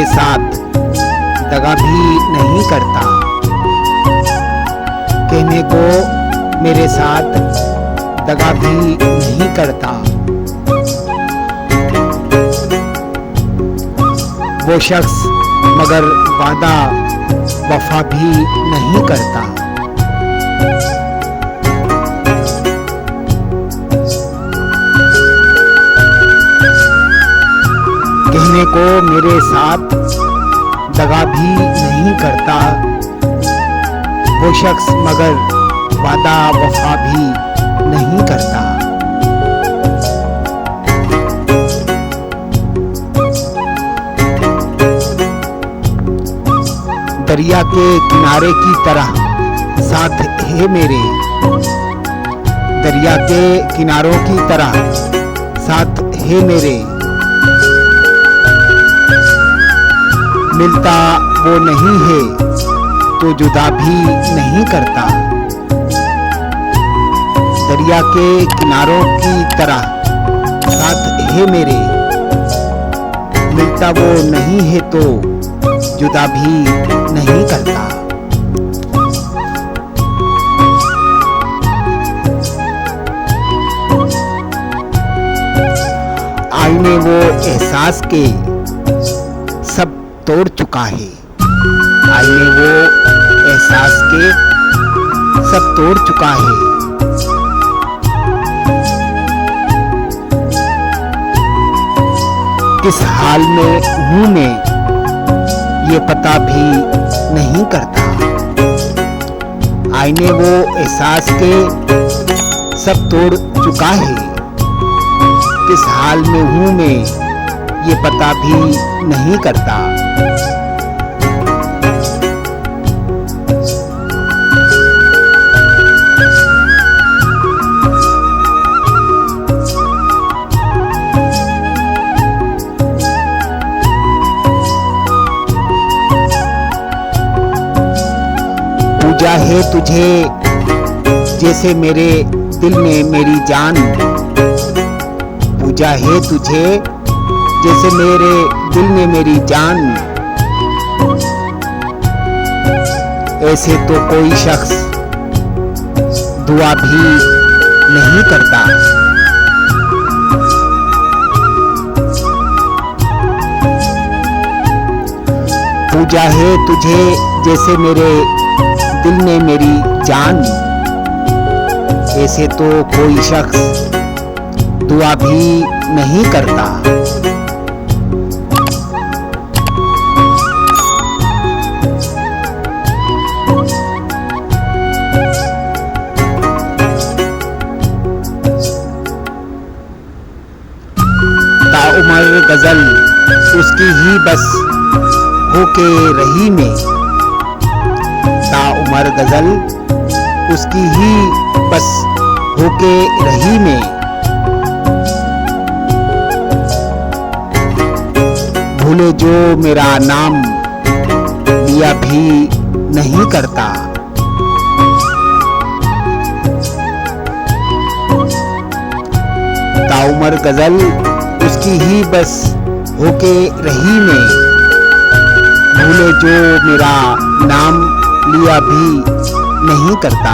साथ दगा भी नहीं करता। कहने को मेरे साथ दगा भी नहीं करता। वो शख्स मगर वादा वफा भी नहीं करता। कहने को मेरे साथ दगा भी नहीं करता। वो शख्स मगर वादा वफा भी नहीं करता। दरिया के किनारे की तरह साथ है मेरे। दरिया के किनारों की तरह साथ है मेरे। मिलता वो नहीं है तो जुदा भी नहीं करता। दरिया के किनारों की तरह साथ है मेरे। मिलता वो नहीं है तो जुदा भी नहीं करता। आईने वो एहसास के सब तोड़ चुका है। आईने वो एहसास के सब तोड़ चुका है। किस हाल में हूं मैं ये पता भी नहीं करता। आईने वो एहसास के सब तोड़ चुका है। किस हाल में हूं मैं ये पता भी नहीं करता। पूजा है तुझे जैसे मेरे दिल ने मेरी जान। पूजा है तुझे जैसे मेरे दिल ने मेरी जान। ऐसे तो कोई शख्स दुआ भी नहीं करता। पूजा है तुझे जैसे मेरे दिल ने मेरी जान। ऐसे तो कोई शख्स दुआ भी नहीं करता। ताउमर गजल उसकी ही बस होके रही में। ताउमर गजल उसकी ही बस होके रही में। भूले जो मेरा नाम लिया भी नहीं करता। ताउमर गजल उसकी ही बस होके रही में। भूले जो मेरा नाम लिया भी नहीं करता।